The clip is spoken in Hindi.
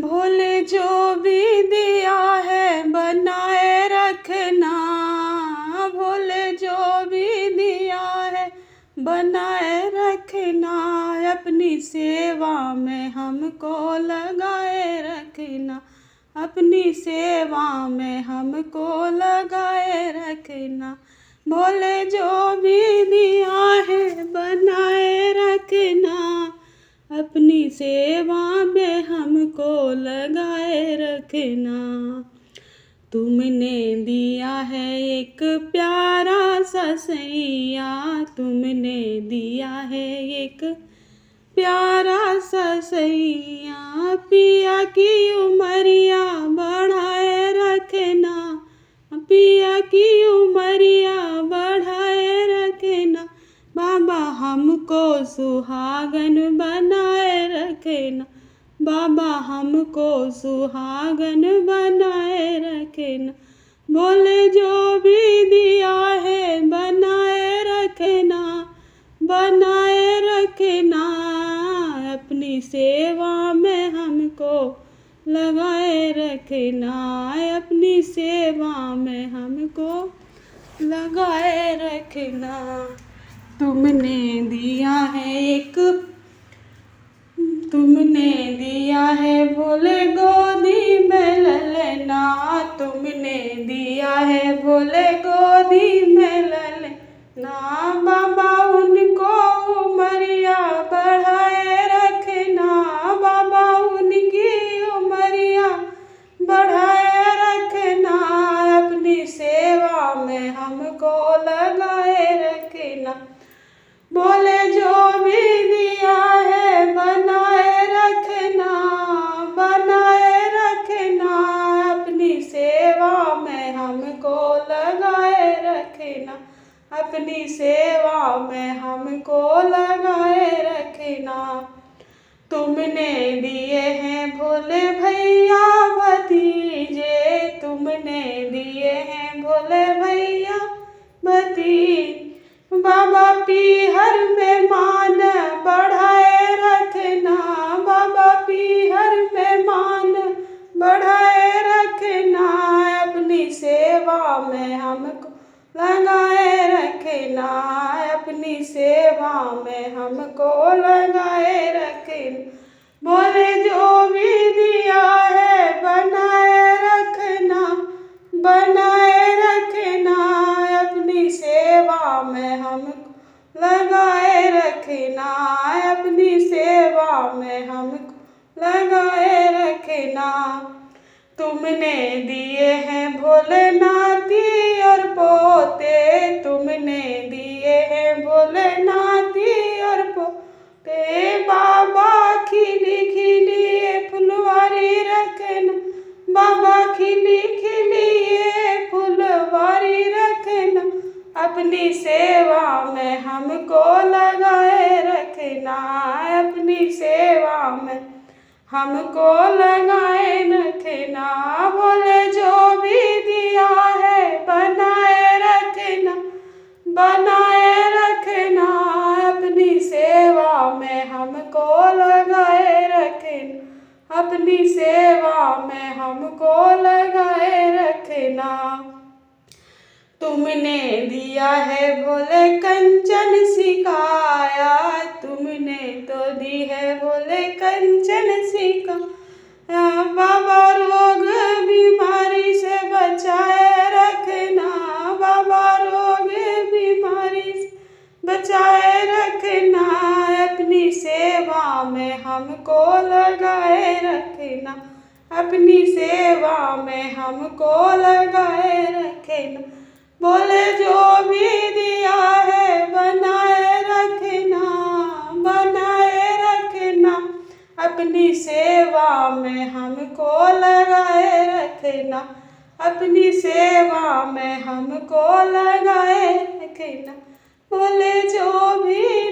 भोले जो भी दिया है बनाए रखना, भोले जो भी दिया है बनाए रखना, अपनी सेवा में हमको लगाए रखना, अपनी सेवा में हमको लगाए रखना। भोले जो भी दिया है बनाए रखना, अपनी सेवा में हमको लगाए रखना। तुमने दिया है एक प्यारा सा सैया, तुमने दिया है एक प्यारा सा सैया, पिया की उमरिया बढ़ाए रखना, पिया की उमरिया बढ़ाए रखना। बाबा हमको सुहागन बनाए रखना, बाबा हमको सुहागन बनाए रखना। भोले जो भी दिया है बनाए रखना, बनाए रखना, अपनी सेवा में हमको लगाए रखना, अपनी सेवा में हमको लगाए रखना। तुमने दिया है एक, तुमने दिया है भोले गोदी में ललना, तुमने दिया है भोले गोदी में ललना। बाबा उनको उमरिया बढ़ाए रखना, बाबा उनकी उमरिया बढ़ाए रखना, अपनी सेवा में हमको लगाए रखना। बोले जो भी दिया है बनाए रखना, बनाए रखना, अपनी सेवा में हमको लगाए रखना, अपनी सेवा में हमको लगाए रखना। तुमने दिए हैं भोले भैया भतीजे, तुमने दिए हैं भोले भैया भतीजे। बाबा पीहर में मान बढ़ाए रखना, बाबा पीहर में मान बढ़ाए रखना, अपनी सेवा में हमको लगाए रखना, अपनी सेवा में हमको लगाए रखना। बोले जो भी दिया है बनाए रखना, बनाए रखना, अपनी सेवा में हमको लगाए रखना, अपनी सेवा में हमको लगाए रखना। तुमने दिए हैं भोले नाती और पोते, तुमने दिए हैं भोले नाती और पोते। बाबा खिली खिली फुलवारी रखना, बाबा खिली खिली फुलवारी रखना, अपनी सेवा में हमको लगाए रखना, अपनी सेवा में हमको लगाए रखना। बोले जो भी दिया है बनाए रखना, बनाए रखना, अपनी सेवा में हमको लगाए रखना, अपनी सेवा में हमको लगाए रखना। तुमने दिया है भोले कंचन सिकाया, तुमने तो दी है भोले कंचन सिकाया। बाबा रोग बीमारी से बचाए रखना, बाबा रोग बीमारी से बचाए रखना, अपनी सेवा में हमको लगाए रखना, अपनी सेवा में हमको लगाए रखना। बोले जो भी दिया है बनाए रखना, बनाए रखना, अपनी सेवा में हमको लगाए रखना, अपनी सेवा में हमको लगाए रखना। बोले जो भी